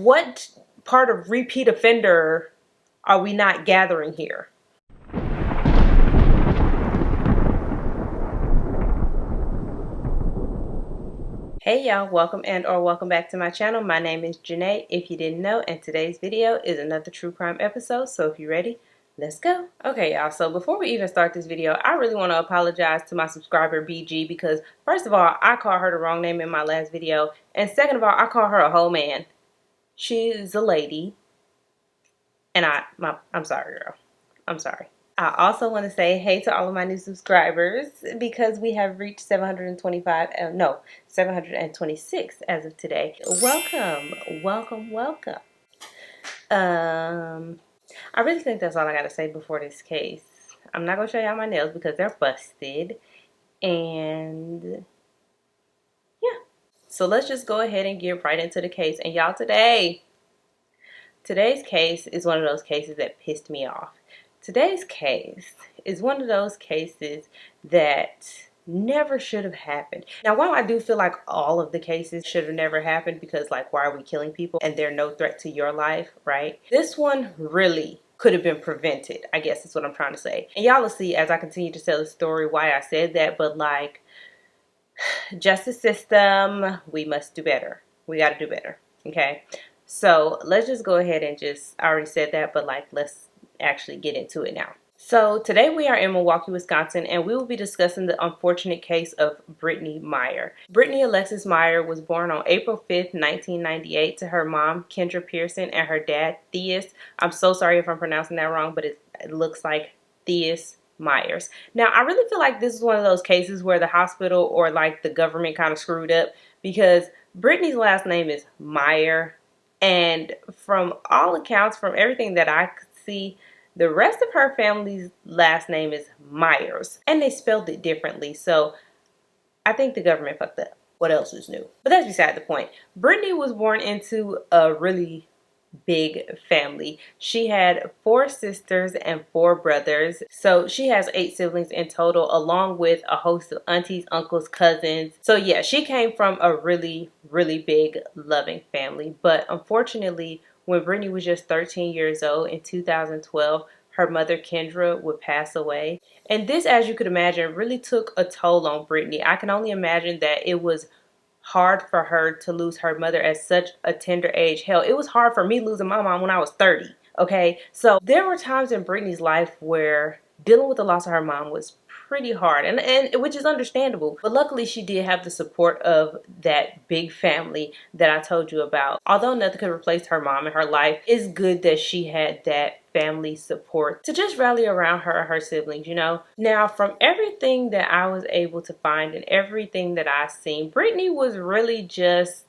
what part of repeat offender are we not gathering here? Hey y'all, welcome or welcome back to my channel. My name is Janae, if you didn't know, and today's video is another true crime episode. So if you're ready, let's go. Okay y'all, so before we even start this video, I really want to apologize to my subscriber BG because first of all, I called her the wrong name in my last video, and second of all, I called her a whole man. She is a lady, and I'm sorry girl, I'm sorry. I also want to say hey to all of my new subscribers because we have reached 726 as of today. Welcome, welcome, welcome. I really think that's all I got to say before this case. I'm not going to show y'all my nails because they're busted. And yeah, so let's just go ahead and get right into the case. And y'all, today's case is one of those cases that pissed me off. Today's case is one of those cases that never should have happened. Now, while I do feel like all of the cases should have never happened because, like, why are we killing people and they're no threat to your life, right? This one really could have been prevented, I guess is what I'm trying to say. And y'all will see as I continue to tell the story why I said that, but like, justice system, we must do better. We got to do better, okay? So let's just go ahead and I already said that, but like, let's actually get into it now. So today we are in Milwaukee, Wisconsin, and we will be discussing the unfortunate case of Brittany Meyer. Brittany Alexis Meyer was born on April 5th, 1998 to her mom, Kendra Pearson, and her dad, Theus. I'm so sorry if I'm pronouncing that wrong, but it looks like Theus Myers. Now, I really feel like this is one of those cases where the hospital or like the government kind of screwed up because Brittany's last name is Meyer, and from all accounts, from everything that I could see, the rest of her family's last name is Myers, and they spelled it differently. So I think the government fucked up. What else is new? But that's beside the point. Brittany was born into a really big family. She had 4 sisters and 4 brothers. So she has 8 siblings in total, along with a host of aunties, uncles, cousins. So yeah, she came from a really, really big, loving family. But unfortunately, when Brittany was just 13 years old in 2012, her mother Kendra would pass away. And this, as you could imagine, really took a toll on Brittany. I can only imagine that it was hard for her to lose her mother at such a tender age. Hell, it was hard for me losing my mom when I was 30. Okay, so there were times in Brittany's life where dealing with the loss of her mom was pretty hard, and which is understandable. But luckily, she did have the support of that big family that I told you about. Although nothing could replace her mom in her life, it's good that she had that family support to just rally around her and her siblings, you know. Now, from everything that I was able to find and everything that I've seen, Brittany was really just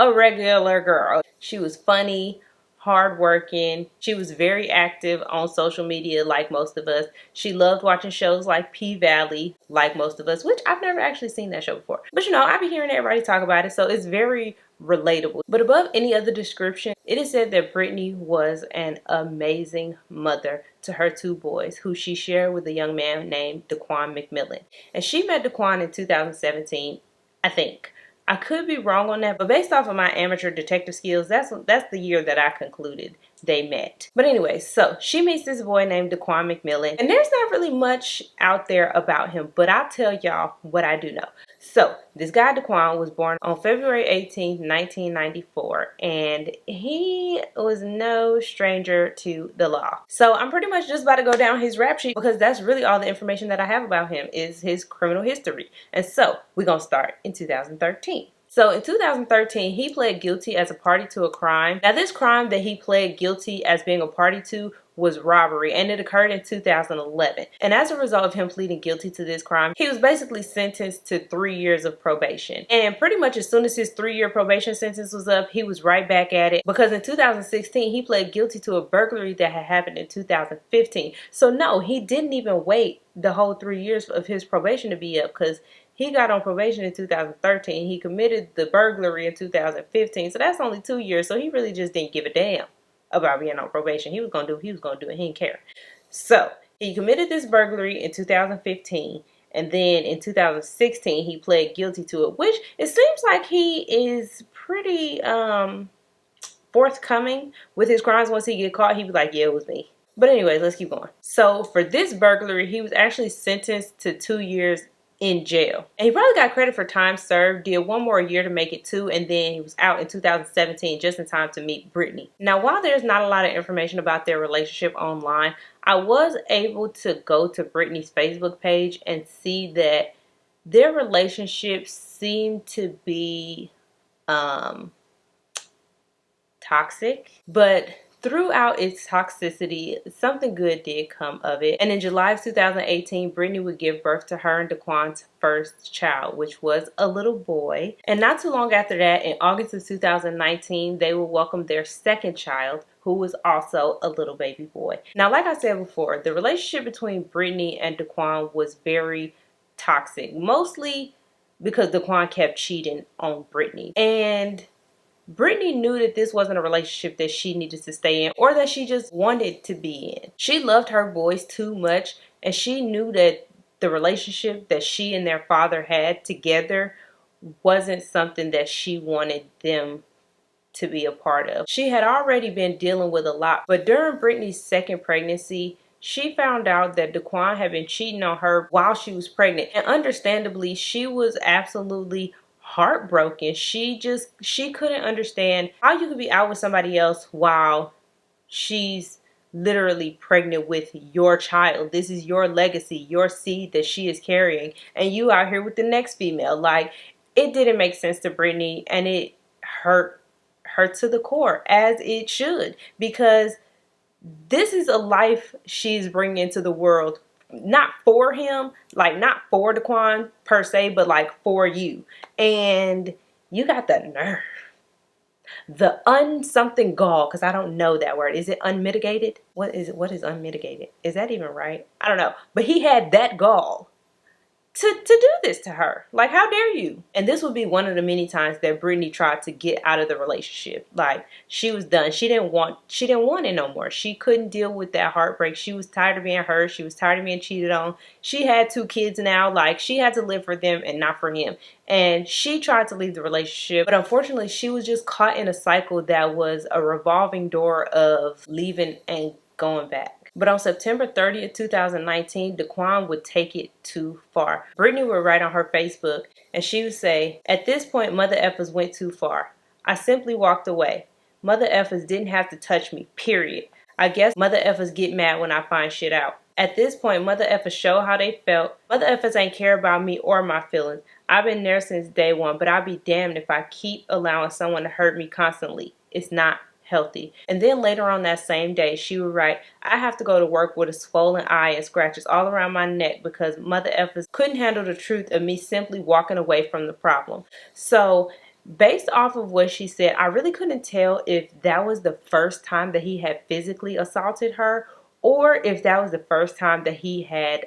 a regular girl. She was funny, hardworking. She was very active on social media like most of us. She loved watching shows like P-Valley like most of us, which I've never actually seen that show before. But you know, I've been hearing everybody talk about it, so it's very relatable. But above any other description, it is said that Brittany was an amazing mother to her 2 boys, who she shared with a young man named Daquan McMillan. And she met Daquan in 2017, I think. I could be wrong on that, but based off of my amateur detective skills, that's the year that I concluded they met. But anyway, so she meets this boy named Daquan McMillan, and there's not really much out there about him, but I'll tell y'all what I do know. So this guy Daquan was born on February 18th, 1994, and he was no stranger to the law. So I'm pretty much just about to go down his rap sheet because that's really all the information that I have about him is his criminal history. And so we're going to start in 2013. So in 2013, he pled guilty as a party to a crime. Now, this crime that he pled guilty as being a party to was robbery, and it occurred in 2011. And as a result of him pleading guilty to this crime, he was basically sentenced to 3 years of probation. And pretty much as soon as his 3-year probation sentence was up, he was right back at it, because in 2016, he pled guilty to a burglary that had happened in 2015. So no, he didn't even wait the whole 3 years of his probation to be up, because he got on probation in 2013. He committed the burglary in 2015. So that's only 2 years. So he really just didn't give a damn about being on probation. He was going to do what he was going to do, and he didn't care. So he committed this burglary in 2015. And then in 2016, he pled guilty to it, which it seems like he is pretty forthcoming with his crimes once he get caught. He'd be like, yeah, it was me. But anyways, let's keep going. So for this burglary, he was actually sentenced to 2 years in jail. And he probably got credit for time served, did one more year to make it 2, and then he was out in 2017 just in time to meet Brittany. Now, while there's not a lot of information about their relationship online, I was able to go to Brittany's Facebook page and see that their relationship seemed to be toxic, but throughout its toxicity, something good did come of it. And in July of 2018, Brittany would give birth to her and Daquan's first child, which was a little boy. And not too long after that, in August of 2019, they would welcome their second child, who was also a little baby boy. Now, like I said before, the relationship between Brittany and Daquan was very toxic, mostly because Daquan kept cheating on Brittany. And Brittany knew that this wasn't a relationship that she needed to stay in or that she just wanted to be in. She loved her boys too much, and she knew that the relationship that she and their father had together wasn't something that she wanted them to be a part of. She had already been dealing with a lot, but during Brittany's second pregnancy, she found out that Daquan had been cheating on her while she was pregnant. And understandably, she was absolutely heartbroken. She couldn't understand how you could be out with somebody else while she's literally pregnant with your child. This is your legacy, your seed that she is carrying, and you out here with the next female. Like, it didn't make sense to Brittany, and it hurt her to the core, as it should, because this is a life she's bringing into the world, not for him, like not for Daquan per se, but like for you. And you got the nerve, the something gall, because I don't know that word. Is it unmitigated? What is it? What is unmitigated? Is that even right? I don't know. But he had that gall to do this to her. Like, how dare you? And this would be one of the many times that Brittany tried to get out of the relationship. Like, she was done. She didn't want it no more. She couldn't deal with that heartbreak. She was tired of being hurt. She was tired of being cheated on. She had 2 kids now. Like, she had to live for them and not for him. And she tried to leave the relationship, but unfortunately she was just caught in a cycle that was a revolving door of leaving and going back. But on September 30th, 2019, Daquan would take it too far. Brittany would write on her Facebook, and she would say, "At this point, Mother Effers went too far. I simply walked away. Mother Effers didn't have to touch me, period. I guess Mother Effers get mad when I find shit out. At this point, Mother Effers show how they felt. Mother Effers ain't care about me or my feelings. I've been there since day one, but I'll be damned if I keep allowing someone to hurt me constantly. It's not healthy." And then later on that same day, she would write, "I have to go to work with a swollen eye and scratches all around my neck because Mother Effers couldn't handle the truth of me simply walking away from the problem." So based off of what she said, I really couldn't tell if that was the first time that he had physically assaulted her or if that was the first time that he had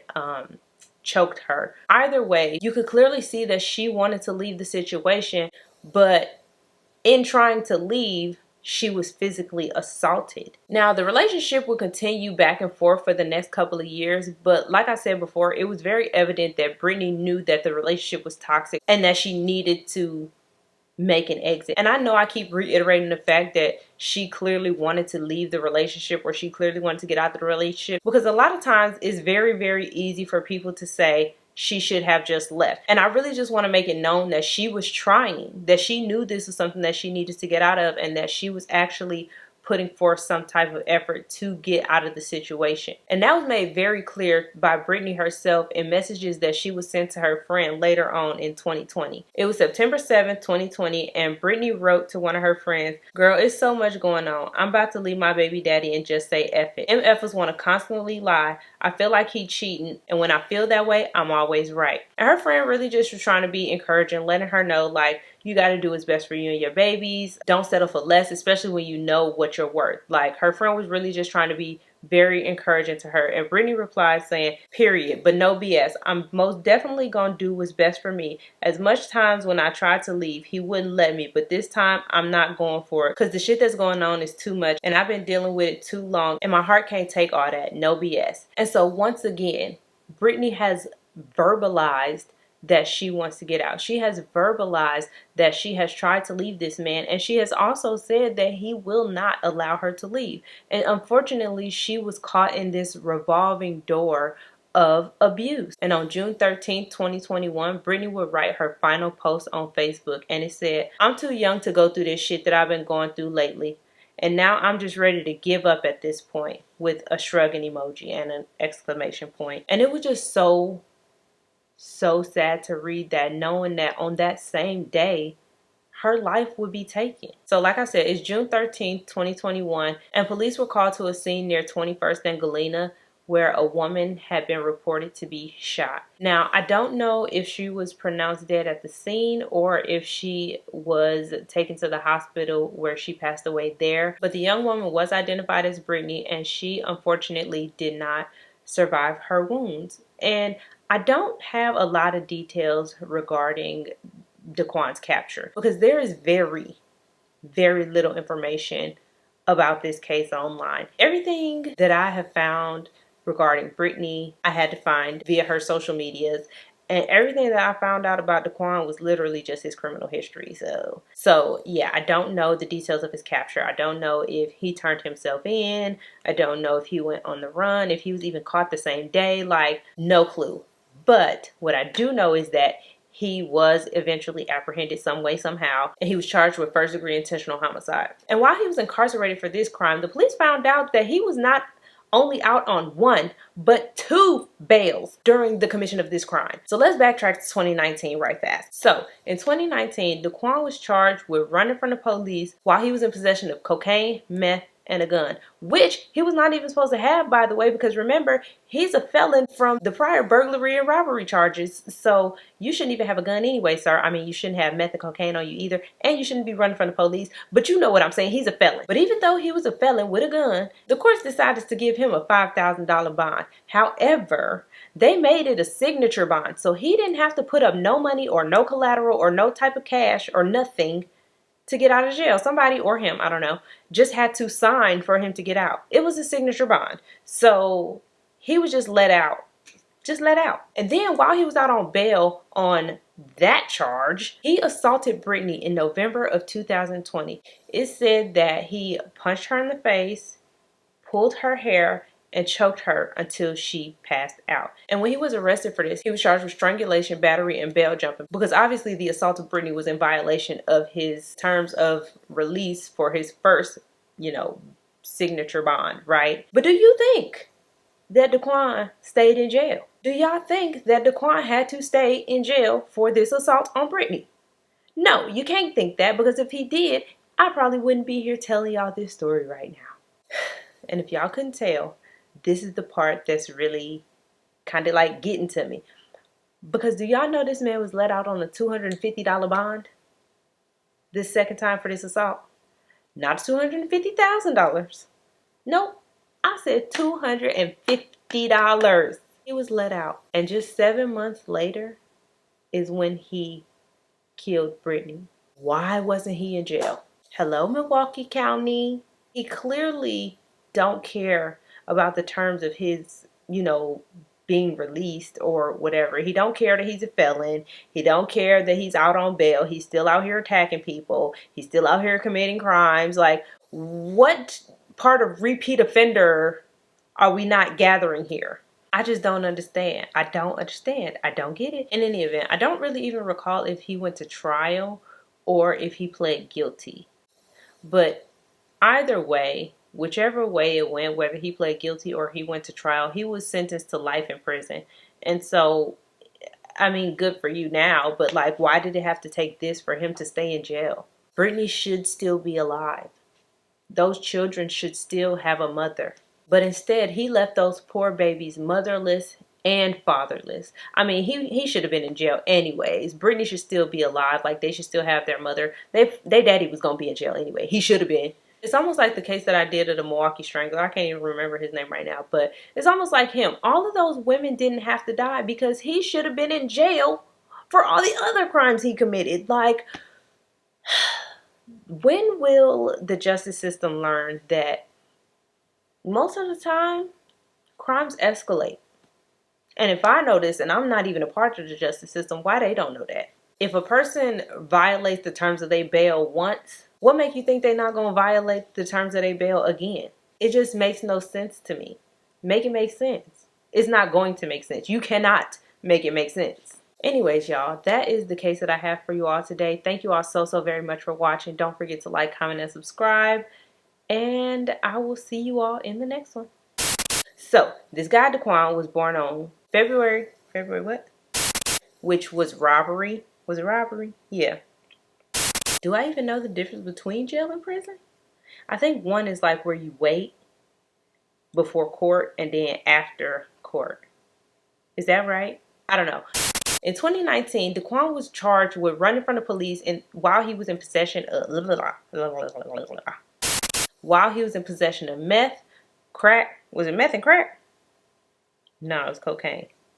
choked her. Either way, you could clearly see that she wanted to leave the situation, but in trying to leave, she was physically assaulted. Now, the relationship would continue back and forth for the next couple of years, but like I said before, it was very evident that Brittany knew that the relationship was toxic and that she needed to make an exit. And I know I keep reiterating the fact that she clearly wanted to leave the relationship, or she clearly wanted to get out of the relationship, because a lot of times it's very, very easy for people to say she should have just left. And I really just want to make it known that she was trying, that she knew this was something that she needed to get out of, and that she was actually putting forth some type of effort to get out of the situation. And that was made very clear by Brittany herself in messages that she was sent to her friend later on in 2020. It was September 7th, 2020, and Brittany wrote to one of her friends, "Girl, it's so much going on. I'm about to leave my baby daddy and just say F it. MFers want to constantly lie. I feel like he cheating, and when I feel that way, I'm always right." And her friend really just was trying to be encouraging, letting her know, like, you got to do what's best for you and your babies. Don't settle for less, especially when you know what you're worth. Like, her friend was really just trying to be very encouraging to her. And Brittany replied saying, "Period, but no BS. I'm most definitely gonna do what's best for me. As much times when I tried to leave, he wouldn't let me, but this time I'm not going for it because the shit that's going on is too much and I've been dealing with it too long and my heart can't take all that. No BS." And so once again, Brittany has verbalized that she wants to get out. She has verbalized that she has tried to leave this man, and she has also said that he will not allow her to leave. And unfortunately, she was caught in this revolving door of abuse. And on June 13th, 2021, Brittany would write her final post on Facebook, and it said, "I'm too young to go through this shit that I've been going through lately. And now I'm just ready to give up at this point," with a shrugging emoji and an exclamation point. And it was just so sad to read that, knowing that on that same day, her life would be taken. So like I said, it's June 13th, 2021, and police were called to a scene near 21st and Galena where a woman had been reported to be shot. Now, I don't know if she was pronounced dead at the scene or if she was taken to the hospital where she passed away there, but the young woman was identified as Brittany, and she unfortunately did not survive her wounds. And I don't have a lot of details regarding Daquan's capture because there is very little information about this case online. Everything that I have found regarding Brittany, I had to find via her social medias, and everything that I found out about Daquan was literally just his criminal history. So yeah, I don't know the details of his capture. I don't know if he turned himself in. I don't know if he went on the run, if he was even caught the same day. Like, no clue. But what I do know is that he was eventually apprehended some way, somehow, and he was charged with first-degree intentional homicide. And while he was incarcerated for this crime, the police found out that he was not only out on one, but two bails during the commission of this crime. So let's backtrack to 2019 right fast. So in 2019, Daquan was charged with running from the police while he was in possession of cocaine, meth, and a gun, which he was not even supposed to have, by the way, because remember, he's a felon from the prior burglary and robbery charges. So you shouldn't even have a gun anyway, sir. I mean, you shouldn't have meth and cocaine on you either, and you shouldn't be running from the police, but you know what I'm saying. He's a felon. But even though he was a felon with a gun, the courts decided to give him a $5,000 bond. However, they made it a signature bond, so he didn't have to put up no money or no collateral or no type of cash or nothing to get out of jail. Somebody, or him, I don't know, just had to sign for him to get out. It was a signature bond. So he was just let out. Just let out. And then while he was out on bail on that charge, he assaulted Brittany in November of 2020. It said that he punched her in the face, pulled her hair, and choked her until she passed out. And when he was arrested for this, he was charged with strangulation, battery, and bail jumping, because obviously the assault of Brittany was in violation of his terms of release for his first, signature bond, right? But do you think that Daquan stayed in jail? Do y'all think that Daquan had to stay in jail for this assault on Brittany? No, you can't think that, because if he did, I probably wouldn't be here telling y'all this story right now. And if y'all couldn't tell, this is the part that's really kind of like getting to me. Because do y'all know this man was let out on a $250 bond this second time for this assault? Not $250,000. Nope. I said $250. He was let out. And just 7 months later is when he killed Brittany. Why wasn't he in jail? Hello, Milwaukee County. He clearly don't care about the terms of his, being released or whatever. He don't care that he's a felon. He don't care that he's out on bail. He's still out here attacking people. He's still out here committing crimes. Like, what part of repeat offender are we not gathering here? I just don't understand. I don't understand. I don't get it. In any event, I don't really even recall if he went to trial or if he pled guilty. But either way, whichever way it went, whether he pled guilty or he went to trial, he was sentenced to life in prison. And so, I mean, good for you now, but like, why did it have to take this for him to stay in jail? Brittany should still be alive. Those children should still have a mother. But instead, he left those poor babies motherless and fatherless. I mean, he should have been in jail anyways. Brittany should still be alive. Like, they should still have their mother. They daddy was going to be in jail anyway. He should have been. It's almost like the case that I did of the Milwaukee Strangler. I can't even remember his name right now, but it's almost like him. All of those women didn't have to die because he should have been in jail for all the other crimes he committed. Like, when will the justice system learn that most of the time crimes escalate? And if I know this and I'm not even a part of the justice system, why they don't know that? If a person violates the terms of their bail once, what make you think they're not going to violate the terms of their bail again? It just makes no sense to me. Make it make sense. It's not going to make sense. You cannot make it make sense. Anyways, y'all, that is the case that I have for you all today. Thank you all so very much for watching. Don't forget to like, comment, and subscribe. And I will see you all in the next one. So, this guy Daquan was born on February what? Which was robbery. Was it robbery? Yeah. Do I even know the difference between jail and prison? I think one is like where you wait before court and then after court. Is that right? I don't know. In 2019, Daquan was charged with running from the police while he was in possession of meth, crack. Was it meth and crack? No, it was cocaine.